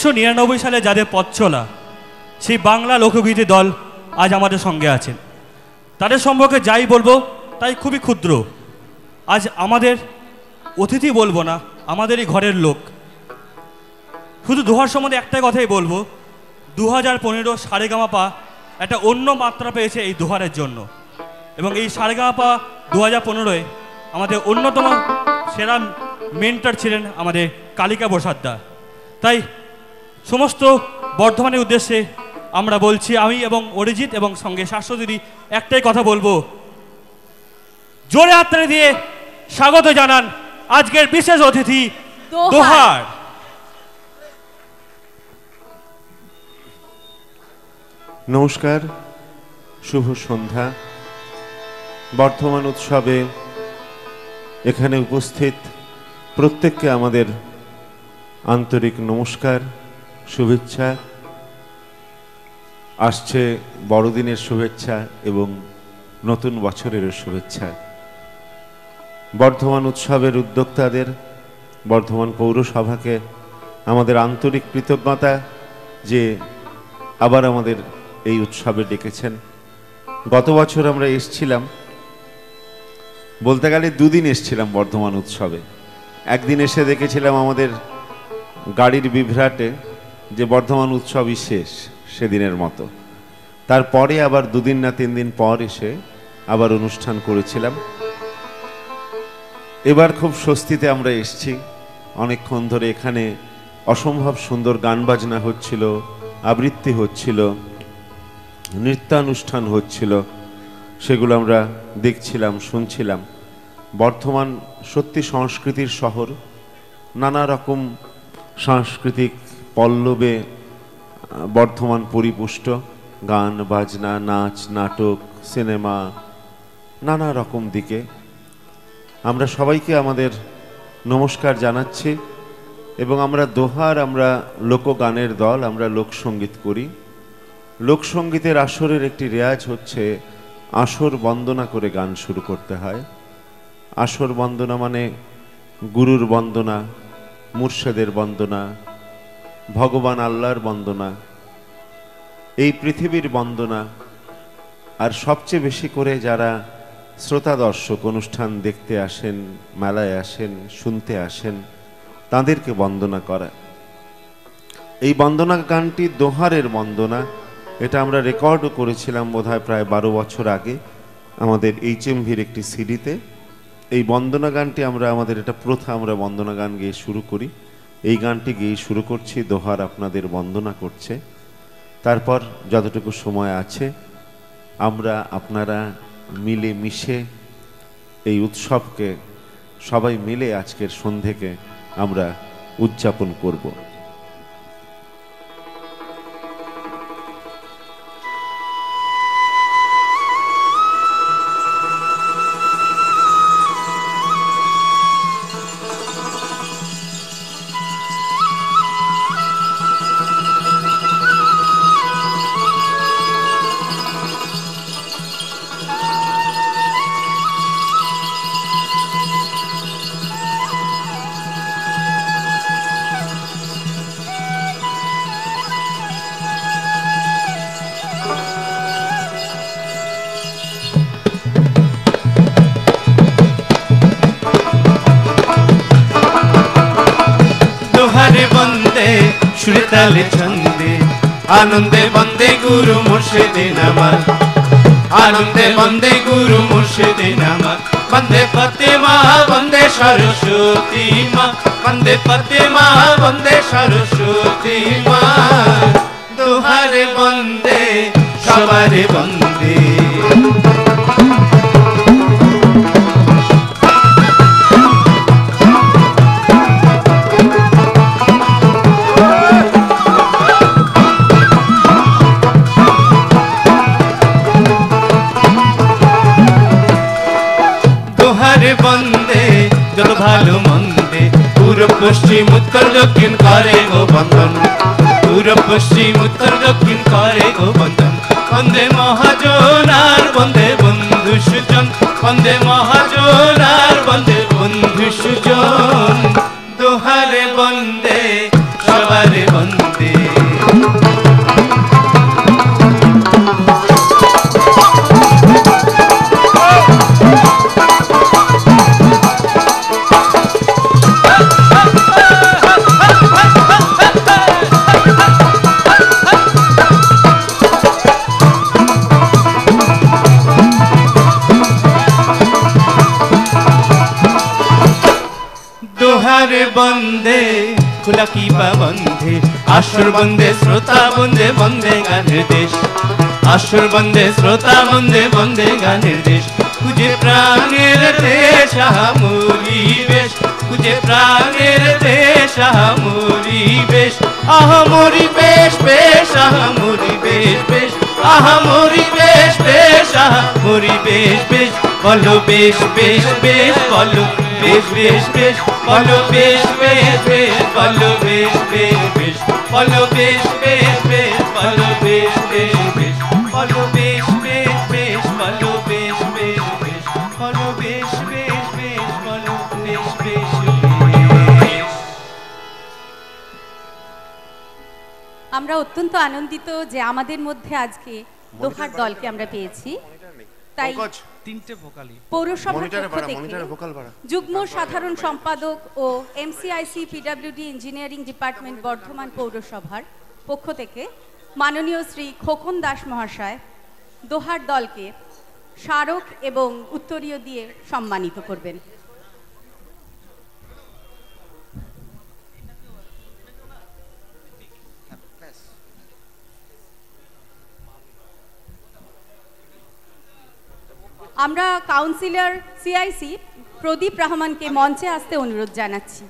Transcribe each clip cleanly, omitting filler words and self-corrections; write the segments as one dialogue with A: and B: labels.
A: 1999 সালে যাদের পথ চলা সেই বাংলা লোকগীতি দল আজ আমাদের সঙ্গে আছেন। তাদের সম্পর্কে যাই বলবো তাই খুবই ক্ষুদ্র। আজ আমাদের অতিথি বলবো না, আমাদেরই ঘরের লোক। শুধু দোহার সম্বন্ধে একটাই কথাই বলবো, 2015 সারেগামাপা একটা অন্য মাত্রা পেয়েছে এই দোহারের জন্য। এবং এই সারেগামাপা 2015-এ আমাদের অন্যতম সেরা মেন্টর ছিলেন আমাদের কালিকা প্রসাদদা। তাই সমস্ত বর্ধমানের উদ্দেশ্যে আমরা বলছি, আমি এবং অরিজিৎ এবং সঙ্গে শাশ্বতী একটাই কথা বলবো, জোরে হাততালি দিয়ে স্বাগত জানান আজকের বিশেষ অতিথি দোহার।
B: নমস্কার, শুভ সন্ধ্যা। বর্ধমান উৎসবে এখানে উপস্থিত প্রত্যেককে আমাদের আন্তরিক নমস্কার, শুভেচ্ছা। আসছে বড়দিনের শুভেচ্ছা এবং নতুন বছরের শুভেচ্ছা। বর্ধমান উৎসবের উদ্যোক্তাদের, বর্ধমান পৌরসভাকে আমাদের আন্তরিক কৃতজ্ঞতা যে আবার আমাদের এই উৎসবে ডেকেছেন। গত বছর আমরা এসছিলাম, বলতে গেলে দুদিন এসছিলাম বর্ধমান উৎসবে। একদিন এসে দেখেছিলাম আমাদের গাড়ির বিভ্রাটে যে বর্ধমান উৎসবই শেষ সেদিনের মতো। তারপরে আবার 2 দিন না 3 দিন পর এসে আবার অনুষ্ঠান করেছিলাম। এবার খুব স্বস্তিতে আমরা এসছি। অনেকক্ষণ ধরে এখানে অসম্ভব সুন্দর গান বাজনা হচ্ছিল, আবৃত্তি হচ্ছিল, নৃত্যানুষ্ঠান হচ্ছিল, সেগুলো আমরা দেখছিলাম, শুনছিলাম। বর্ধমান সত্যি সংস্কৃতির শহর। নানা রকম সাংস্কৃতিক পল্লবে বর্ধমান পরিপুষ্ট। গান বাজনা, নাচ, নাটক, সিনেমা, নানা রকম দিকে আমরা সবাইকে আমাদের নমস্কার জানাচ্ছি। এবং আমরা দোহার, আমরা লোকগানের দল, আমরা লোকসঙ্গীত করি। লোকসঙ্গীতের আসরের একটি রেয়াজ হচ্ছে আসর বন্দনা করে গান শুরু করতে হয়। আসর বন্দনা মানে গুরুর বন্দনা, মুর্শেদের বন্দনা, ভগবান আল্লাহর বন্দনা, এই পৃথিবীর বন্দনা। আর সবচেয়ে বেশি করে যারা শ্রোতা দর্শক অনুষ্ঠান দেখতে আসেন, মেলায় আসেন, শুনতে আসেন, তাদেরকে বন্দনা করা। এই বন্দনা গানটি দোহারের বন্দনা। এটা আমরা রেকর্ডও করেছিলাম বোধহয় প্রায় 12 বছর আগে আমাদের HMV-র একটি সিডিতে। এই বন্দনা গানটি আমরা, আমাদের এটা প্রথা, আমরা বন্দনা গান গেয়ে শুরু করি। এই গানটি গেয়ে শুরু করছি, দোহার আপনাদের বন্দনা করছে। তারপর যতটুকু সময় আছে আমরা আপনারা মিলে মিশে এই উৎসবকে সবাই মিলে আজকের সন্ধেকে আমরা উদযাপন করব।
C: সুরতালে ছন্দে আনন্দে বন্দে গুরু মুর্শিদিন আমার, আনন্দে বন্দে গুরু মুর্শিদিন আমার। বন্দে পতে মা বন্দে সরস্বতী মা, বন্দে পতে মা বন্দে সরস্বতী মা। দোহারে বন্দে সবারে বন্দে। বন্দে যত ভালো মন্দে পূর্ব পশ্চিম উত্তর দক্ষিণ করে গো বন্দন, পূর্ব পশ্চিম উত্তর দক্ষিণ করে গো বন্দন। বন্দে মহাজন আর বন্দে বন্ধু সুজন, বন্দে মহাজন আর বন্দে বন্ধু সুজন। দোহারে বন্দে সবারে বন্দে। বন্দে খোলা কি বা বন্ধে আসর বন্দে শ্রোতা বন্দে বন্দে গানের দেশ আসর বন্দে শ্রোতা বন্দে বন্দে গানের দেশ খুঁজে প্রাণের দেশ আহামরি বেশ খুঁজে প্রাণের দেশ আহামরি বেশ আহামরি বেশ বেশ আহামরি বেশ বেশ আহামরি বেশ বেশ আহামরি বেশ বেশ বলো বেশ বেশ বেশ বলো বেশ বেশ বেশ বলো বেশ বেশ বেশ বলো বেশ বেশ বেশ বলো বেশ বেশ বেশ বলো বেশ বেশ বেশ বলো বেশ বেশ বেশ বলো বেশ বেশ বেশ বলো বেশ বেশ বেশ বলো বেশ বেশ বেশ।
D: আমরা অত্যন্ত আনন্দিত যে আমাদের মধ্যে আজকে দোহার দলকে আমরা পেয়েছি। তাই
C: তিনটে ভোকালি
D: পৌরসভার পক্ষ থেকে যুগ্ম সাধারণ সম্পাদক ও MCIC PWD engineering department Bardhaman পৌরসভার পক্ষ থেকে মাননীয় শ্রী খোকন দাস মহাশয় দোহার দলকে স্মারক এবং উত্তরীয় দিয়ে সম্মানিত করবেন। আমরা কাউন্সিলর সিআইসি প্রদীপ রহমানকে মঞ্চে আসতে অনুরোধ জানাচ্ছি।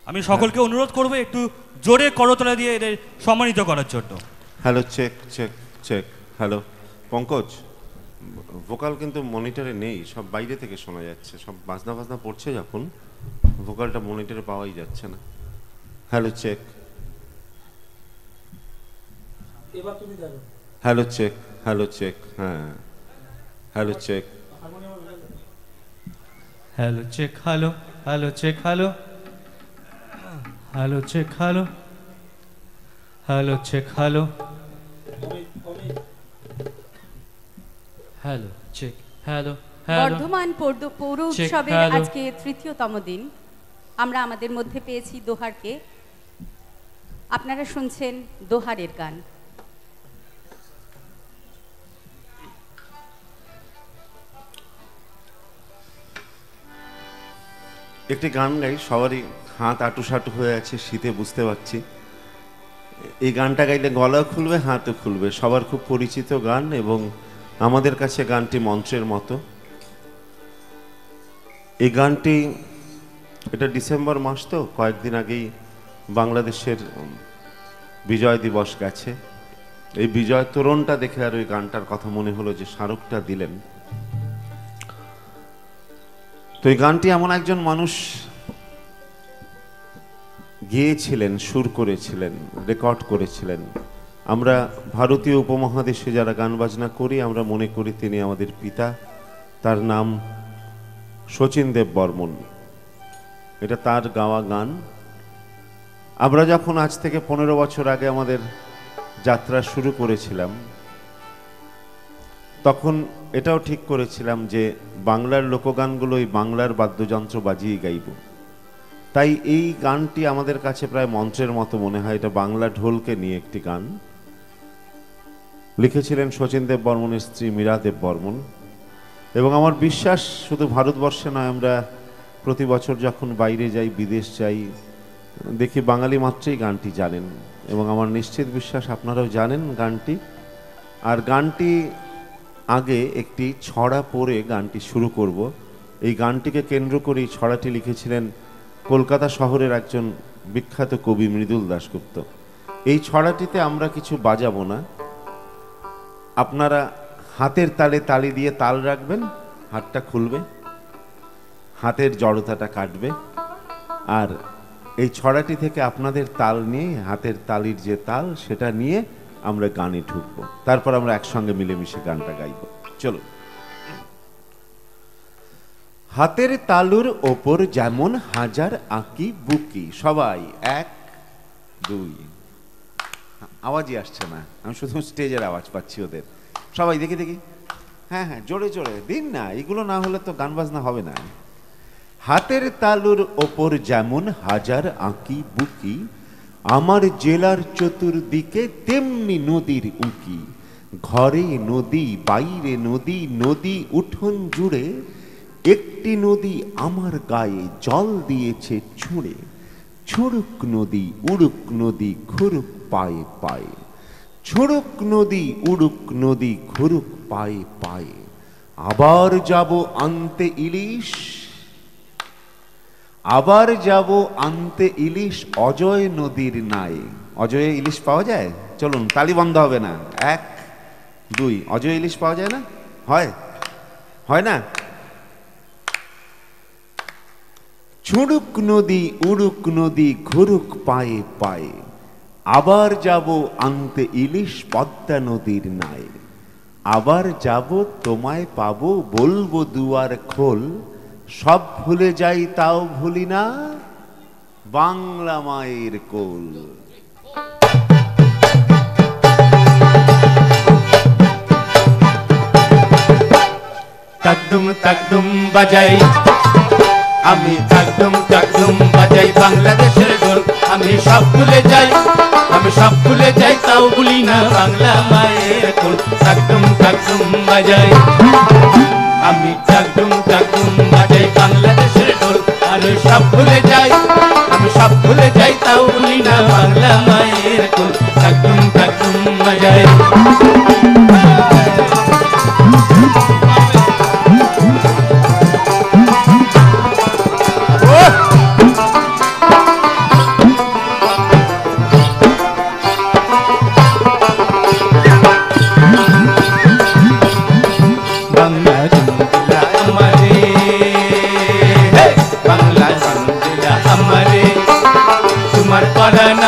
A: আমি সকলকে অনুরোধ করব একটু জোরে করতলা দিয়ে এদের সম্মানিত করার জন্য।
B: Hello, check check check. Hello Pankaj, vocal কিন্তু মনিটরে নেই, সব বাইরে থেকে শোনা যাচ্ছে, সব বাজনা বাজনা পড়ছে যখন ভোকালটা মনিটরে পাওয়াই যাচ্ছে না। Hello check. Hello check, hello check, হ্যাঁ hello check.
C: Hello check hello hello check hello hello check hello hello check hello hello check hello
D: Bardhaman পৌর উৎসবের
C: হ্যালো।
D: আজকে তৃতীয়তম দিন আমরা আমাদের মধ্যে পেয়েছি দোহারকে। আপনারা শুনছেন দোহারের গান।
B: একটি গান গাই, সবারই হাত আটু হয়ে আছে, শীতে বুঝতে পারছি। এই গানটা গাইলে গলাও খুলবে, হাতও খুলবে, সবার খুব পরিচিত গান এবং আমাদের কাছে গানটি মন্ত্রের মতো। এই গানটি, এটা ডিসেম্বর মাস, তো কয়েকদিন আগেই বাংলাদেশের বিজয় দিবস গেছে। এই বিজয় তোরণটা দেখে আর ওই গানটার কথা মনে হলো যে স্মারকটা দিলেন। তো এই গানটি এমন একজন মানুষ গেয়েছিলেন, সুর করেছিলেন, রেকর্ড করেছিলেন। আমরা ভারতীয় উপমহাদেশে যারা গান বাজনা করি আমরা মনে করি তিনি আমাদের পিতা। তার নাম শচীন দেব বর্মন। এটা তার গাওয়া গান। আমরা যখন আজ থেকে 15 বছর আগে আমাদের যাত্রা শুরু করেছিলাম তখন এটাও ঠিক করেছিলাম যে বাংলার লোকগানগুলো এই বাংলার বাদ্যযন্ত্র বাজিয়ে গাইব। তাই এই গানটি আমাদের কাছে প্রায় মন্ত্রের মতো মনে হয়। এটা বাংলা ঢোলকে নিয়ে একটি গান। লিখেছিলেন শচীন দেব বর্মনের স্ত্রী মীরা দেব বর্মন। এবং আমার বিশ্বাস শুধু ভারতবর্ষে নয়, আমরা প্রতি বছর যখন বাইরে যাই, বিদেশ যাই, দেখি বাঙালি মাত্রই গানটি জানেন। এবং আমার নিশ্চিত বিশ্বাস আপনারাও জানেন গানটি। আর গানটি আগে একটি ছড়া পড়ে গানটি শুরু করব। এই গানটিকে কেন্দ্র করেই ছড়াটি লিখেছিলেন কলকাতা শহরের একজন বিখ্যাত কবি মৃদুল দাশগুপ্ত। এই ছড়াটিতে আমরা কিছু বাজাবো না, আপনারা হাতের তালে তালি দিয়ে তাল রাখবেন, হাতটা খুলবে, হাতের জড়তাটা কাটবে, আর এই ছড়াটি থেকে আপনাদের তাল নিয়ে, হাতের তালির যে তাল সেটা নিয়ে আমরা গানে ঢুকবো। তারপর আমরা একসঙ্গে মিলেমিশে গানটা গাইব। চলো। হাতের তালুর ওপর যেমন হাজার আঁকি বুকি। সবাই 1 2। আওয়াজই আসছে না, আমি শুধু স্টেজের আওয়াজ পাচ্ছি ওদের। সবাই দেখি দেখি, হ্যাঁ হ্যাঁ, জোরে জোরে দিন না, এগুলো না হলে তো গান বাজনা হবে না। হাতের তালুর ওপর যেমন হাজার আঁকি বুকি, আমার জেলার চতুর্দিকে তেমনি নদীর উঁকি। ঘরে নদী, বাইরে নদী, নদী উঠোন জুড়ে, একটি নদী আমার গায়ে জল দিয়েছে ছুঁড়ে। ছুড়ুক নদী, উড়ুক নদী, ঘুরুক পায়ে পায়ে। ছুড়ুক নদী, উড়ুক নদী, ঘুরুক পায়ে পায়ে। আবার যাব আনতে ইলিশ, আবার যাব আনতে ইলিশ অজয় নদীর নাই। অজয় ইলিশ পাওয়া যায়? চলুন, তালি বন্ধ হবে না। 1 2, অজয় ইলিশ পাওয়া যায় না? হয়? হয় না? ছুড়ুক নদী, উড়ুক নদী, ঘুরুক পায়ে পায়ে। আবার যাব আনতে ইলিশ পদ্মা নদীর নাই। আবার যাব তোমায় পাবো, বলবো দুয়ার খোল। সব ভুলে যাই তাও ভুলি না, বাংলা মায়ের কোল।
C: তাকদুম তাকদুম বাজাই আমি, তাকদুম তাকদুম বাজাই বাংলাদেশের ঢোল। আমি সব ভুলে যাই, আমি সব ভুলে যাই তাও ভুলি না বাংলা মায়ের কোল। তাকদুম তাকদুম বাজাই আমি, তাকদুম তাকদুম বাজাই বাংলাদেশের ঢোল। আমি সব ভুলে যাই, আমি সব ভুলে যাই তাও ভুলি না বাংলা মায়ের কোল। তাকদুম তাকদুম বাজাই।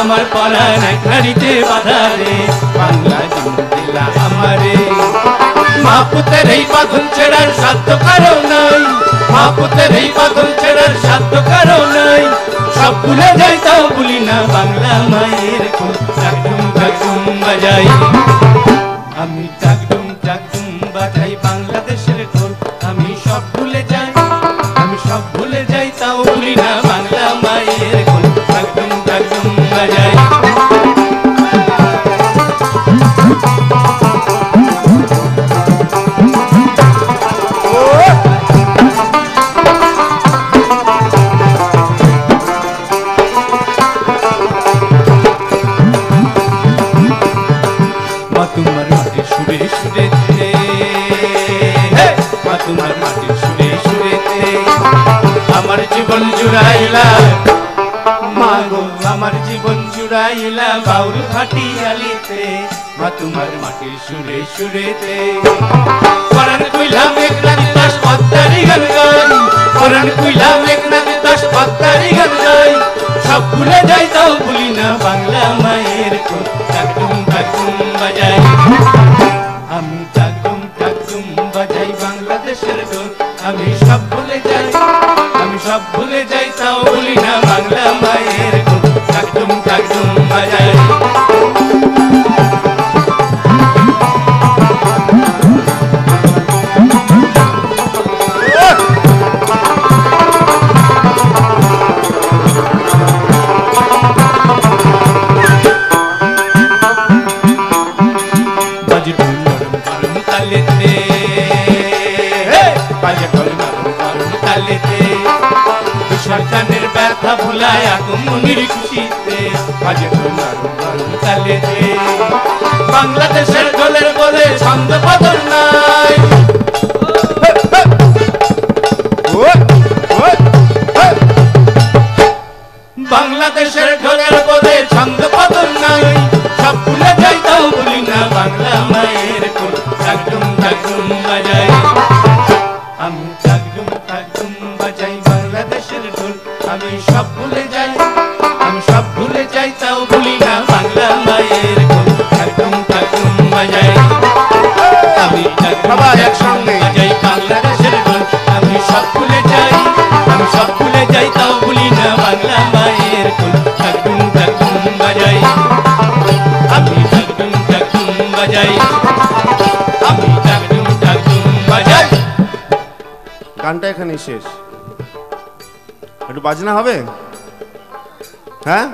C: আমার পরাণ এক নারীতে বাধা রে, বাংলা দিলা আমারে। মা পুতের এই বাঁধন ছেড়ার সাধ্য কারো নাই, মা পুতের এই বাঁধন ছেড়ার সাধ্য কারো নাই। সব ভুলে যাই তাও ভুলি না বাংলা মায়ের কোল। তাকদুম তাকদুম বাজাই আমি, তাকদুম তাকদুম বাজাই বাংলাদেশের ঢোল। আমি সব ভুলে যাই, আমি সব ভুলে যাই তাও ভুলি না বাংলা মায়ের কোল। তাকদুম তাকদুম বাজাই। মা তোমার মাটির সুরে সুরেতে, মা তোমার মাটির সুরে সুরেতে আমার জীবন জুড়াইলা। মা গো আমার জীবন জুড়াইলা বাউল ভাটিয়ালিতে। মা তোমার মাটির সুরে সুরেতে পরাণ কইলা মেঘনাদি দাস পদ্মারি গান গাই, পরাণ কইলা মেঘনাদি দাস পদ্মারি গান গাই। সব ভুলে যাই তাও ভুলি না বাংলা মায়ের কোল। তাকদুম তাকদুম বাজাই আমি, তাকদুম তাকদুম বাজাই বাংলাদেশের ঢোল। আমি সব ভুলে যাই, আমি সব ভুলে যাই তাও ভুলি না বাংলা মায়ের কোল। তাকদুম তাকদুম বাজাই। বাজে ঢোল নরম নরম তালেতে, বাজে ঢোল নরম নরম তালেতে বিসর্জনের ব্যথা ভুলায় আগমনের খুশিতে। বাজে ঢোল নরম নরম তালেতে বাংলাদেশের ঢোলের বলে ছন্দ বদল নাই। বাংলাদেশের ঢোলের বলে ছন্দ বদল নাই। সব ভুলে যাই তাও ভুলি না বাংলা মায়ের কোল। তাকদুম তাকদুম বাজাই আমি, তাকদুম তাকদুম বাজাই বাংলাদেশের ঢোল। আমি সব ভুলে যাই, আমি সব ভুলে যাই তাও ভুলি না বাংলা মায়ের কোল। তাকদুম তাকদুম বাজাই আমি, তাকদুম একসঙ্গে বাজাই বাংলাদেশের ঢোল। আমি সব ভুলে যাই, আমি সব ভুলে যাই তাও ভুলি না বাংলা মায়ের কোল। তাকদুম তাকদুম বাজাই আমি, তাকদুম তাকদুম বাজাই আমি, তাকদুম তাকদুম বাজাই।
B: গানটা এখানে শেষ। একটু বাজনা হবে? হ্যাঁ